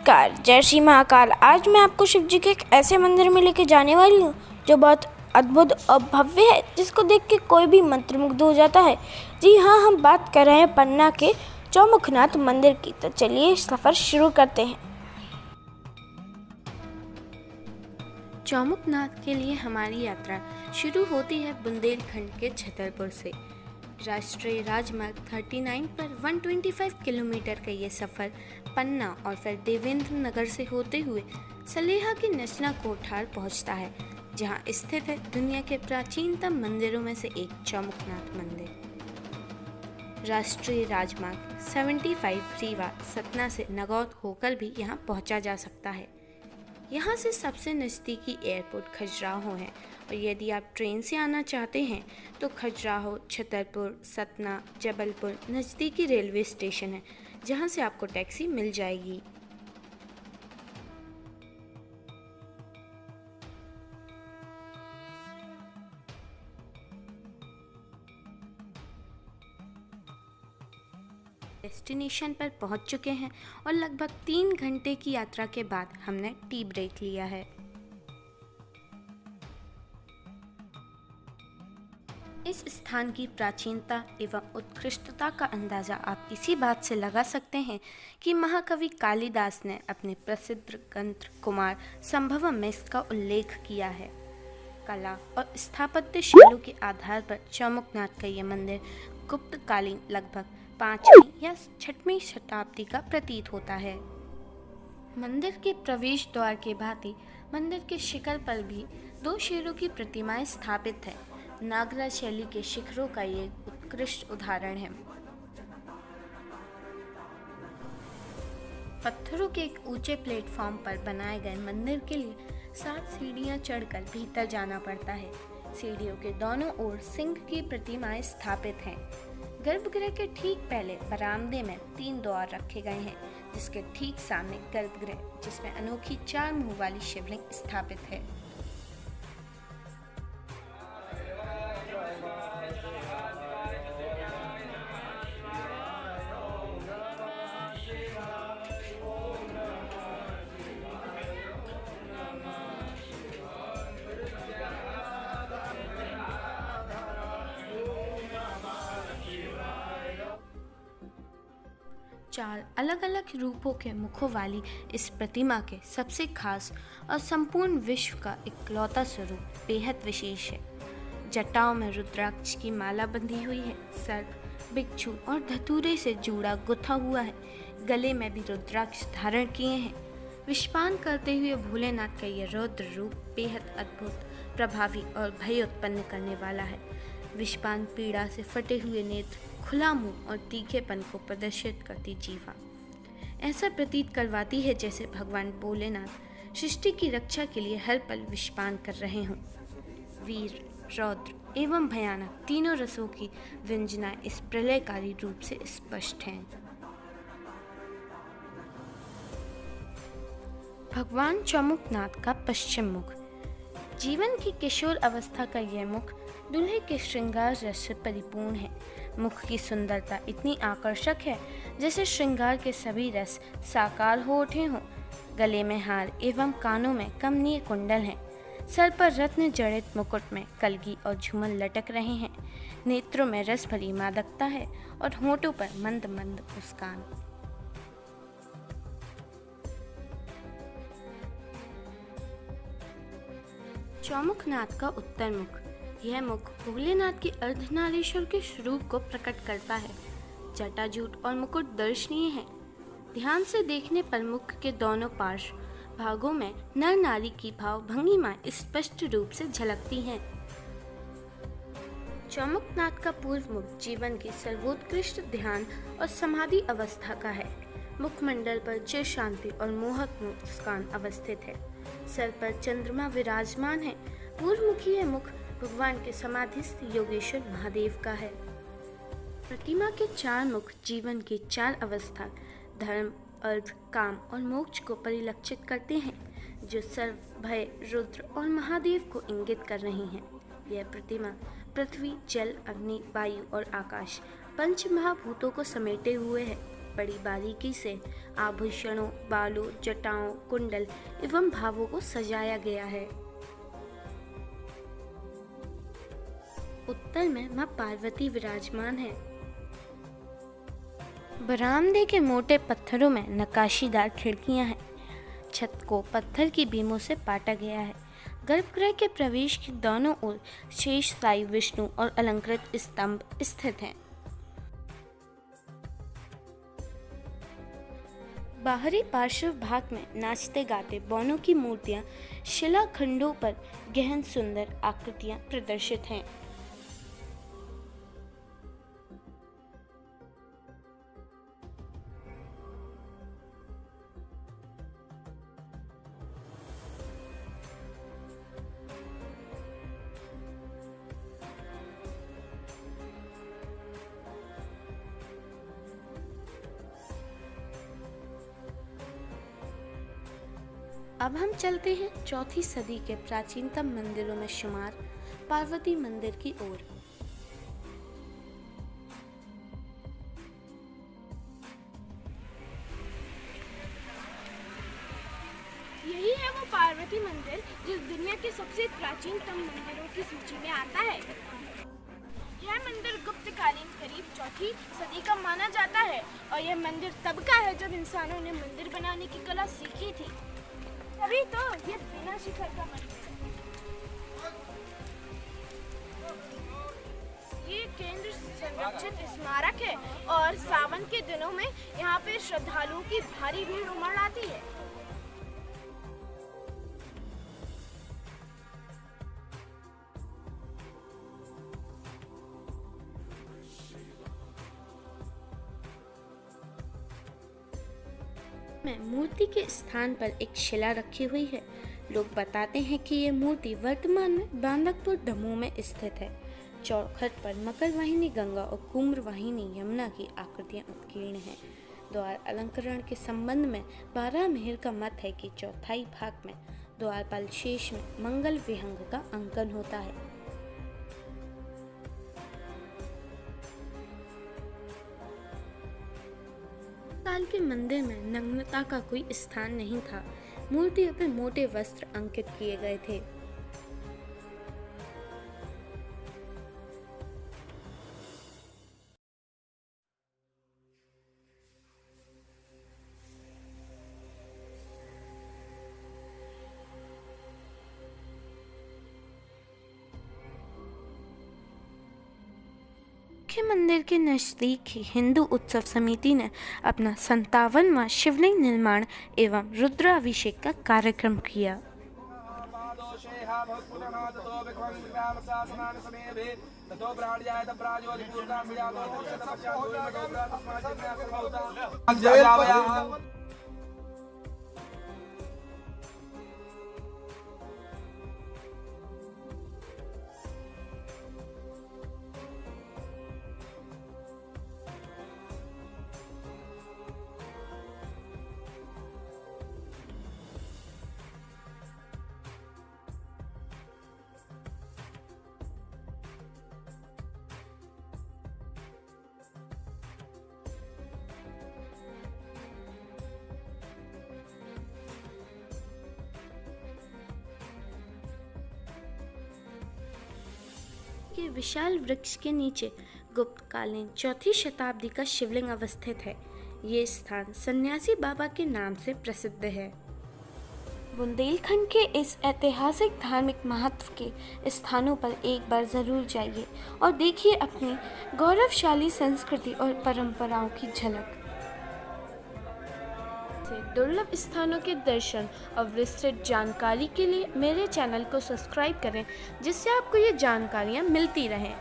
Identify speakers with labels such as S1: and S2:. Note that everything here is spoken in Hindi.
S1: नमस्कार, जय श्री महाकाल। आज मैं आपको शिव जी के एक ऐसे मंदिर में लेके जाने वाली हूँ जो बहुत अद्भुत और भव्य है, जिसको देख के कोई भी मंत्रमुग्ध हो जाता है। जी हाँ, हम बात कर रहे हैं पन्ना के चौमुखनाथ मंदिर की। तो चलिए सफ़र शुरू करते हैं।
S2: चौमुखनाथ के लिए हमारी यात्रा शुरू होती है बुंदेलखंड के छतरपुर से। राष्ट्रीय राजमार्ग 39 पर 125 किलोमीटर का ये सफ़र पन्ना और फिर देवेंद्र नगर से होते हुए सलेहा की नचना कोठार पहुंचता है, जहां स्थित है दुनिया के प्राचीनतम मंदिरों में से एक चौमुखनाथ मंदिर। राष्ट्रीय राजमार्ग 75 रीवा सतना से नगौद होकर भी यहां पहुंचा जा सकता है। यहाँ से सबसे नज़दीकी एयरपोर्ट खजुराहो है, और यदि आप ट्रेन से आना चाहते हैं तो खजुराहो, छतरपुर, सतना, जबलपुर नज़दीकी रेलवे स्टेशन है, जहाँ से आपको टैक्सी मिल जाएगी। डेस्टिनेशन पर पहुंच चुके हैं और लगभग 3 घंटे की यात्रा के बाद हमने टी ब्रेक लिया है। इस स्थान की प्राचीनता एवं उत्कृष्टता का अंदाज़ा आप इसी बात से लगा सकते हैं कि महाकवि कालिदास ने अपने प्रसिद्ध ग्रंथ कुमार संभवम में इसका उल्लेख किया है। कला और स्थापत्य शैलियों के आधार पर चौमुखनाथ का यह मंदिर गुप्तकालीन लगभग 5वीं या 6वीं शताब्दी का प्रतीत होता है। मंदिर के प्रवेश द्वार के भांति मंदिर के शिखर पर भी 2 शेरों की प्रतिमाएं स्थापित है। नागरा शैली के शिखरों का ये उत्कृष्ट उदाहरण है। पत्थरों के एक ऊंचे प्लेटफॉर्म पर बनाए गए मंदिर के लिए 7 सीढ़ियां चढ़कर भीतर जाना पड़ता है। सीढ़ियों के दोनों ओर सिंह की प्रतिमाएं स्थापित हैं। गर्भगृह के ठीक पहले बरामदे में 3 द्वार रखे गए हैं, जिसके ठीक सामने गर्भगृह, जिसमें अनोखी 4 मुंह वाली शिवलिंग स्थापित है। चार अलग अलग रूपों के मुखों वाली इस प्रतिमा के सबसे खास और संपूर्ण विश्व का इकलौता स्वरूप बेहद विशेष है। जटाओं में रुद्राक्ष की माला बंधी हुई है। सर्प, बिच्छू और धतूरे से जूड़ा गुथा हुआ है। गले में भी रुद्राक्ष धारण किए हैं। विषपान करते हुए भोलेनाथ का यह रौद्र रूप बेहद अद्भुत, प्रभावी और भय उत्पन्न करने वाला है। विषपान पीड़ा से फटे हुए नेत्र, खुला मुंह और तीखेपन को प्रदर्शित करती जीवा ऐसा प्रतीत करवाती है जैसे भगवान भोलेनाथ सृष्टि की रक्षा के लिए हर पल विषपान कर रहे हों। वीर, रौद्र एवं भयानक तीनों रसों की व्यंजना इस प्रलयकारी रूप से स्पष्ट हैं। भगवान चौमुखनाथ का पश्चिम मुख। जीवन की किशोर अवस्था का यह मुख दूल्हे के श्रृंगार रस से परिपूर्ण है। मुख की सुंदरता इतनी आकर्षक है जैसे श्रृंगार के सभी रस साकार हो उठे हों। गले में हार एवं कानों में कमनीय कुंडल हैं। सर पर रत्न जड़ित मुकुट में कलगी और झूमर लटक रहे हैं। नेत्रों में रस भरी मादकता है और होंठों पर मंद मंद मुस्कान। चौमुखनाथ का उत्तर मुख। यह मुख भोलेनाथ की अर्धनारीश्वर के स्वरूप को प्रकट करता है। जटाजूट और मुकुट दर्शनीय है। ध्यान से देखने पर मुख के दोनों पार्श्व भागों में नर नारी की भाव भंगिमाएं स्पष्ट रूप से झलकती हैं। चौमुखनाथ का पूर्व मुख जीवन की सर्वोत्कृष्ट ध्यान और समाधि अवस्था का है। मुखमंडल पर चिर शांति और मोहक मुस्कान अवस्थित है। सर पर चंद्रमा विराजमान है। पूर्वमुखी यह मुख भगवान के समाधिस्थ योगेश्वर महादेव का है। प्रतिमा के 4 मुख जीवन की 4 अवस्था धर्म, अर्थ, काम और मोक्ष को परिलक्षित करते हैं, जो सर्व, भय, रुद्र और महादेव को इंगित कर रही हैं। यह प्रतिमा पृथ्वी, जल, अग्नि, वायु और आकाश 5 महाभूतों को समेटे हुए है। बड़ी बारीकी से आभूषणों, बालों, जटाओं, कुंडल एवं भावों को सजाया गया है। उत्तर में मां पार्वती विराजमान है। बरामदे के मोटे पत्थरों में नक्काशीदार खिड़कियां हैं। छत को पत्थर की बीमों से पाटा गया है। गर्भगृह के प्रवेश की दोनों ओर शेष साई विष्णु और अलंकृत स्तंभ स्थित हैं। बाहरी पार्श्व भाग में नाचते गाते बौनों की मूर्तियां शिलाखंडों पर गहन सुंदर आकृतियां प्रदर्शित हैं। अब हम चलते हैं चौथी सदी के प्राचीनतम मंदिरों में शुमार पार्वती मंदिर की ओर।
S1: यही है वो पार्वती मंदिर जिस दुनिया के सबसे प्राचीनतम मंदिरों की सूची में आता है। यह मंदिर गुप्त कालीन करीब चौथी सदी का माना जाता है और यह मंदिर तब का है जब इंसानों ने मंदिर बनाने की कला सीखी थी। तभी तो ये बिना शिखर का मंदिर है। ये केंद्र संरक्षित स्मारक है और सावन के दिनों में यहाँ पे श्रद्धालुओं की भारी भीड़ उमड़ आती है।
S2: में मूर्ति के स्थान पर एक शिला रखी हुई है। लोग बताते हैं कि ये मूर्ति वर्तमान में बांदकपुर दमोह में स्थित है। चौखट पर मकर वाहिनी गंगा और कुम्र वाहिनी यमुना की आकृतियां उत्कीर्ण हैं। द्वार अलंकरण के संबंध में 12 मेहर का मत है कि चौथाई भाग में द्वारपाल शेष में मंगल विहंग का अंकन होता है। काल के मंदिर में नग्नता का कोई स्थान नहीं था। मूर्तियों पर मोटे वस्त्र अंकित किए गए थे। मुख्य मंदिर के नजदीक ही हिंदू उत्सव समिति ने अपना 57वां शिवलिंग निर्माण एवं रुद्राभिषेक का कार्यक्रम किया। के विशाल वृक्ष के नीचे गुप्तकालीन चौथी शताब्दी का शिवलिंग अवस्थित है। ये स्थान सन्यासी बाबा के नाम से प्रसिद्ध है। बुंदेलखंड के इस ऐतिहासिक धार्मिक महत्व के स्थानों पर एक बार जरूर जाइए और देखिए अपनी गौरवशाली संस्कृति और परंपराओं की झलक। दुर्लभ स्थानों के दर्शन और विस्तृत जानकारी के लिए मेरे चैनल को सब्सक्राइब करें, जिससे आपको ये जानकारियाँ मिलती रहें।